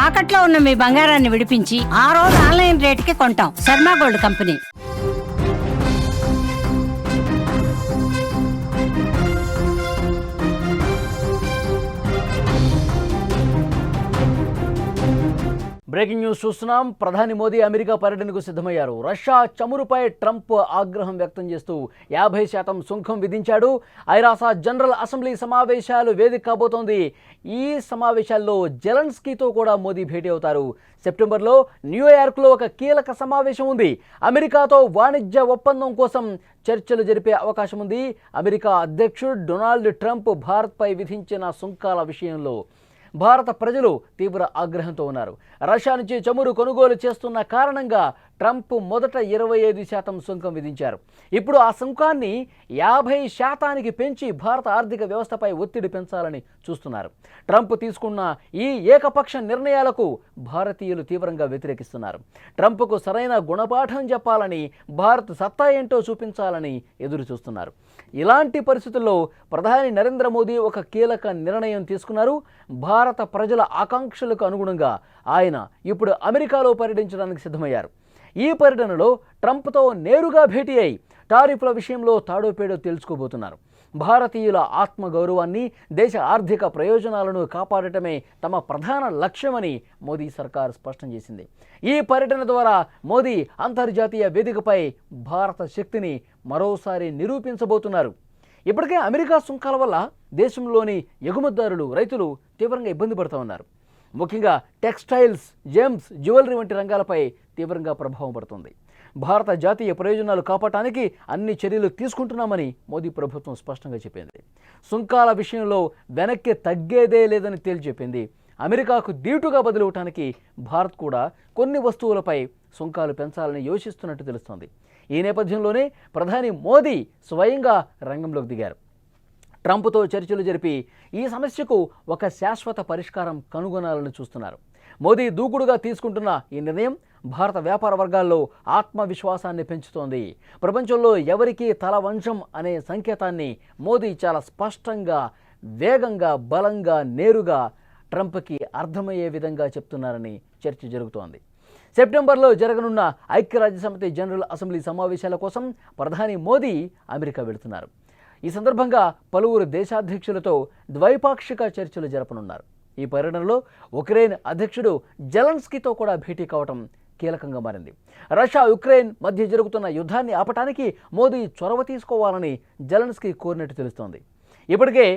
తాకట్లో ఉన్న మీ బంగారాన్ని విడిపించి ఆ రోజు ఆన్లైన్ రేటుకి కొంటాం. Sharma gold company. Breaking news చూస్తున్నాం. ప్రధాని మోదీ అమెరికా పర్యటనకు సిద్ధమయ్యారు. రష్యా చమురుపై ట్రంప్ ఆగ్రహం వ్యక్తం చేస్తూ 50% సుంకం విధించాడు. ఐరాస జనరల్ అసెంబ్లీ సమావేశాలు వేదిక కాబోతోంది. ఈ సమావేశాల్లో జెలెన్స్కీతో కూడా మోదీ భేటీ అవుతారు. సెప్టెంబర్లో న్యూయార్క్లో ఒక కీలక సమావేశం ఉంది. అమెరికాతో వాణిజ్య ఒప్పందం కోసం చర్చలు జరిపే అవకాశం ఉంది. అమెరికా అధ్యక్షుడు డొనాల్డ్ ట్రంప్ భారత్పై విధించిన సుంకాల విషయంలో భారత ప్రజలు తీవ్ర ఆగ్రహంతో ఉన్నారు. రష్యా నుంచి చమురు కొనుగోలు చేస్తున్న కారణంగా ట్రంప్ మొదట 25% సుంకం విధించారు. ఇప్పుడు ఆ సుంకాన్ని 50% పెంచి భారత ఆర్థిక వ్యవస్థపై ఒత్తిడి పెంచాలని చూస్తున్నారు. ట్రంప్ తీసుకున్న ఈ ఏకపక్ష నిర్ణయాలకు భారతీయులు తీవ్రంగా వ్యతిరేకిస్తున్నారు. ట్రంప్కు సరైన గుణపాఠం చెప్పాలని, భారత్ సత్తా ఏంటో చూపించాలని ఎదురు చూస్తున్నారు. ఇలాంటి పరిస్థితుల్లో ప్రధాని నరేంద్ర మోదీ ఒక కీలక నిర్ణయం తీసుకున్నారు. భారత ప్రజల ఆకాంక్షలకు అనుగుణంగా ఆయన ఇప్పుడు అమెరికాలో పర్యటించడానికి సిద్ధమయ్యారు. ఈ పర్యటనలో ట్రంప్తో నేరుగా భేటీ అయి టారిఫ్ల విషయంలో తాడోపేడో తెలుసుకోబోతున్నారు. భారతీయుల ఆత్మగౌరవాన్ని, దేశ ఆర్థిక ప్రయోజనాలను కాపాడటమే తమ ప్రధాన లక్ష్యమని మోదీ సర్కార్ స్పష్టం చేసింది. ఈ పర్యటన ద్వారా మోదీ అంతర్జాతీయ వేదికపై భారత శక్తిని మరోసారి నిరూపించబోతున్నారు. ఇప్పటికే అమెరికా సుంకాల వల్ల దేశంలోని ఎగుమతిదారులు, రైతులు తీవ్రంగా ఇబ్బంది పడుతూ ఉన్నారు. ముఖ్యంగా టెక్స్టైల్స్, జెమ్స్, జ్యువెలరీ వంటి రంగాలపై తీవ్రంగా ప్రభావం పడుతుంది. భారత జాతీయ ప్రయోజనాలు కాపాడటానికి అన్ని చర్యలు తీసుకుంటున్నామని మోదీ ప్రభుత్వం స్పష్టంగా చెప్పింది. సుంకాల విషయంలో వెనక్కి తగ్గేదే లేదని తేల్చెప్పింది. అమెరికాకు దీటుగా బదులవటానికి భారత్ కూడా కొన్ని వస్తువులపై సుంకాలు పెంచాలని యోచిస్తున్నట్టు తెలుస్తోంది. ఈ నేపథ్యంలోనే ప్రధాని మోదీ స్వయంగా రంగంలోకి దిగారు. ట్రంప్తో చర్చలు జరిపి ఈ సమస్యకు ఒక శాశ్వత పరిష్కారం కనుగొనాలని చూస్తున్నారు. మోదీ దూకుడుగా తీసుకుంటున్న ఈ నిర్ణయం భారత వ్యాపార వర్గాల్లో ఆత్మవిశ్వాసాన్ని పెంచుతోంది. ప్రపంచంలో ఎవరికీ తల వంచం అనే సంకేతాన్ని మోదీ చాలా స్పష్టంగా, వేగంగా, బలంగా, నేరుగా ట్రంప్కి అర్థమయ్యే విధంగా చెప్తున్నారని చర్చ జరుగుతోంది. సెప్టెంబర్లో జరగనున్న ఐక్యరాజ్యసమితి జనరల్ అసెంబ్లీ సమావేశాల కోసం ప్రధాని మోదీ అమెరికా వెళుతున్నారు. ఈ సందర్భంగా పలువురు దేశాధ్యక్షులతో ద్వైపాక్షిక చర్చలు జరపనున్నారు. ఈ పర్యటనలో ఉక్రెయిన్ అధ్యక్షుడు జెలెన్స్కీతో కూడా భేటీ కావడం కీలకంగా మారింది. రష్యా, ఉక్రెయిన్ మధ్య జరుగుతున్న యుద్ధాన్ని ఆపటానికి మోదీ చొరవ తీసుకోవాలని జెలెన్స్కీ కోరినట్టు తెలుస్తోంది. ఇప్పటికే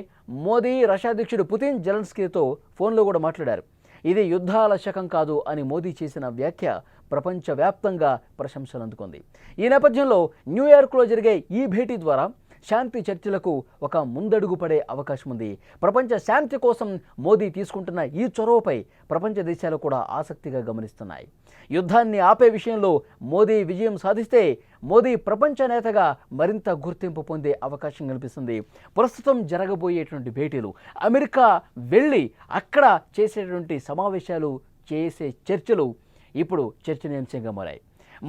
మోదీ రష్యా అధ్యక్షుడు పుతిన్ జెలెన్స్కీతో ఫోన్లో కూడా మాట్లాడారు. ఇది యుద్ధాల శకం కాదు అని మోదీ చేసిన వ్యాఖ్య ప్రపంచవ్యాప్తంగా ప్రశంసలు అందుకుంది. ఈ నేపథ్యంలో న్యూయార్క్లో జరిగే ఈ భేటీ ద్వారా శాంతి చర్చలకు ఒక ముందడుగు పడే అవకాశం ఉంది. ప్రపంచ శాంతి కోసం మోదీ తీసుకుంటున్న ఈ చొరవపై ప్రపంచ దేశాలు కూడా ఆసక్తిగా గమనిస్తున్నాయి. యుద్ధాన్ని ఆపే విషయంలో మోదీ విజయం సాధిస్తే మోదీ ప్రపంచ నేతగా మరింత గుర్తింపు పొందే అవకాశం కనిపిస్తుంది. ప్రస్తుతం జరగబోయేటువంటి భేటీలు, అమెరికా వెళ్ళి అక్కడ చేసేటువంటి సమావేశాలు, చేసే చర్చలు ఇప్పుడు చర్చనీయాంశంగా మారాయి.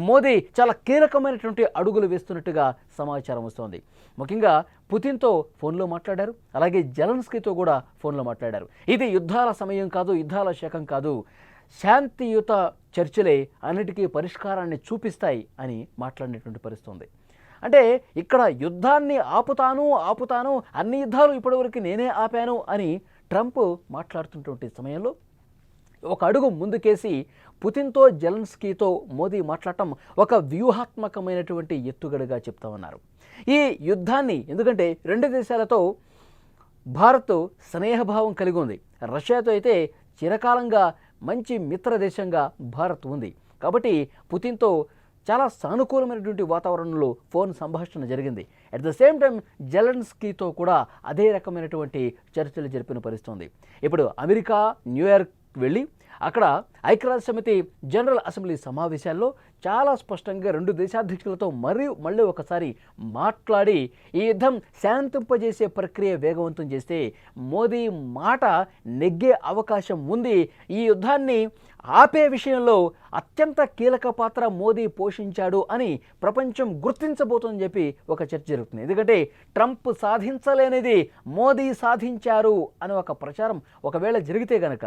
మోదీ చాలా కీలకమైనటువంటి అడుగులు వేస్తున్నట్టుగా సమాచారం వస్తోంది. ముఖ్యంగా పుతిన్తో ఫోన్లో మాట్లాడారు. అలాగే జెలెన్స్కీతో కూడా ఫోన్లో మాట్లాడారు. ఇది యుద్ధాల సమయం కాదు, యుద్ధాల శకం కాదు, శాంతియుత చర్చలే అన్నిటికీ పరిష్కారాన్ని చూపిస్తాయి అని మాట్లాడినటువంటి పరిస్థితి. అంటే ఇక్కడ యుద్ధాన్ని ఆపుతాను, అన్ని యుద్ధాలు ఇప్పటివరకు నేనే ఆపాను అని ట్రంప్ మాట్లాడుతున్నటువంటి సమయంలో ఒక అడుగు ముందుకేసి పుతిన్తో, జెలెన్స్కీతో మోదీ మాట్లాడటం ఒక వ్యూహాత్మకమైనటువంటి ఎత్తుగడగా చెప్తా ఉన్నారు. ఈ యుద్ధాన్ని, ఎందుకంటే రెండు దేశాలతో భారత్ స్నేహభావం కలిగి ఉంది. రష్యాతో అయితే చిరకాలంగా మంచి మిత్ర దేశంగా భారత్ ఉంది. కాబట్టి పుతిన్తో చాలా సానుకూలమైనటువంటి వాతావరణంలో ఫోన్ సంభాషణ జరిగింది. అట్ ద సేమ్ టైం జెలెన్స్కీతో కూడా అదే రకమైనటువంటి చర్చలు జరిపిన పరిస్థితి. ఇప్పుడు అమెరికా, న్యూయార్క్ వెళ్ళి అక్కడ ఐక్యరాజ్య సమితి జనరల్ అసెంబ్లీ సమావేశాల్లో చాలా స్పష్టంగా రెండు దేశాధ్యక్షులతో మళ్ళీ ఒకసారి మాట్లాడి ఈ యుద్ధం శాంతింపజేసే ప్రక్రియ వేగవంతం చేస్తే మోదీ మాట నెగ్గే అవకాశం ఉంది. ఈ యుద్ధాన్ని ఆపే విషయంలో అత్యంత కీలక పాత్ర మోదీ పోషించాడు అని ప్రపంచం గుర్తించబోతుందని చెప్పి ఒక చర్చ జరుగుతుంది. ఎందుకంటే ట్రంప్ సాధించలేనిది మోదీ సాధించారు అని ఒక ప్రచారం ఒకవేళ జరిగితే గనక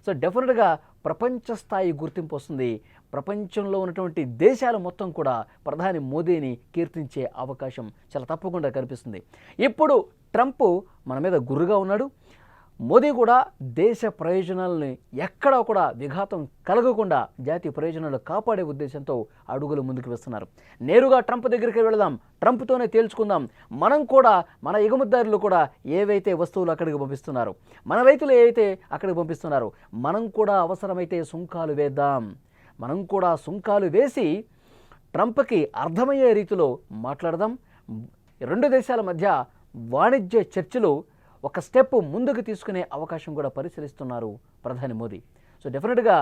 సో డెఫినెట్గా ప్రపంచ స్థాయి గుర్తింపు వస్తుంది. ప్రపంచంలో ఉన్నటువంటి దేశాలు మొత్తం కూడా ప్రధాని మోదీని కీర్తించే అవకాశం చాలా తప్పకుండా కనిపిస్తుంది. ఇప్పుడు ట్రంప్ మన మీద గుర్రుగా ఉన్నాడు. మోదీ కూడా దేశ ప్రయోజనాలని ఎక్కడా కూడా విఘాతం కలగకుండా జాతీయ ప్రయోజనాలు కాపాడే ఉద్దేశంతో అడుగులు ముందుకు వేస్తున్నారు. నేరుగా ట్రంప్ దగ్గరికి వెళదాం, ట్రంప్తోనే తేల్చుకుందాం. మనం కూడా మన ఎగుమతిదారులు కూడా ఏవైతే వస్తువులు అక్కడికి పంపిస్తున్నారు, మన రైతులు ఏవైతే అక్కడికి పంపిస్తున్నారు, మనం కూడా అవసరమైతే సుంకాలు వేద్దాం. మనం కూడా సుంకాలు వేసి ట్రంప్కి అర్థమయ్యే రీతిలో మాట్లాడదాం. రెండు దేశాల మధ్య వాణిజ్య చర్చలు ఒక స్టెప్ ముందుకు తీసుకునే అవకాశం కూడా పరిశీలిస్తున్నారు ప్రధాని మోదీ. సో డెఫినెట్గా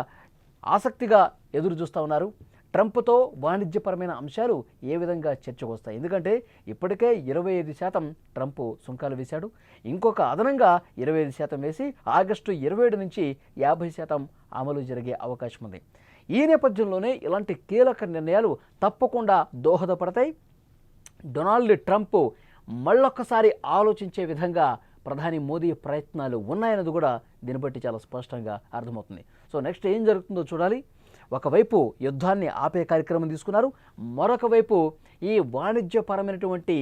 ఆసక్తిగా ఎదురు చూస్తూ ఉన్నారు. ట్రంప్తో వాణిజ్యపరమైన అంశాలు ఏ విధంగా చర్చకు వస్తాయి. ఎందుకంటే ఇప్పటికే 25% ట్రంప్ సుంకాలు వేశాడు. ఇంకొక అదనంగా 25% వేసి ఆగస్టు 27 నుంచి 50% అమలు జరిగే అవకాశం ఉంది. ఈ నేపథ్యంలోనే ఇలాంటి కీలక నిర్ణయాలు తప్పకుండా దోహదపడతాయి. డొనాల్డ్ ట్రంప్ మళ్ళొక్కసారి ఆలోచించే విధంగా ప్రధాని మోదీ ప్రయత్నాలు ఉన్నాయన్నది కూడా దీన్ని బట్టి చాలా స్పష్టంగా అర్థమవుతుంది. సో నెక్స్ట్ ఏం జరుగుతుందో చూడాలి. ఒకవైపు యుద్ధాన్ని ఆపే కార్యక్రమం తీసుకున్నారు, మరొక వైపు ఈ వాణిజ్యపరమైనటువంటి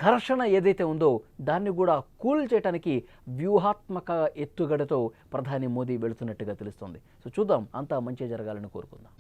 ఘర్షణ ఏదైతే ఉందో దాన్ని కూడా కూల్చేయడానికి వ్యూహాత్మక ఎత్తుగడతో ప్రధాని మోదీ వెళుతున్నట్టుగా తెలుస్తోంది. సో చూద్దాం, అంతా మంచి జరగాలని కోరుకుందాం.